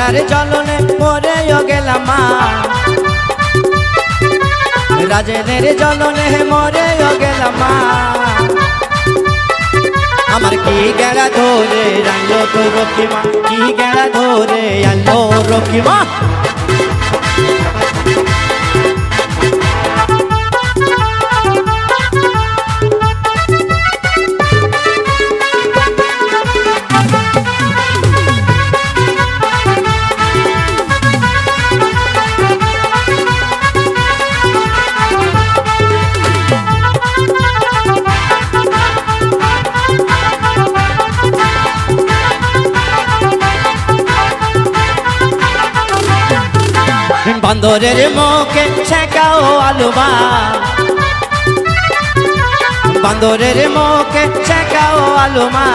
বেড়ার জ্বলনে মরেও গেলাম মা, রাজেনের জ্বলনে মরেও গেলাম মা। আমার কি গেড়া ধরে আনলো তো রকিমা, কি গেড়া ধরে আনলো রকিমা। বান্দরের মুখে ছেঁকাও আলুমা, বান্দরের মুখে ছেঁকাও আলুমা।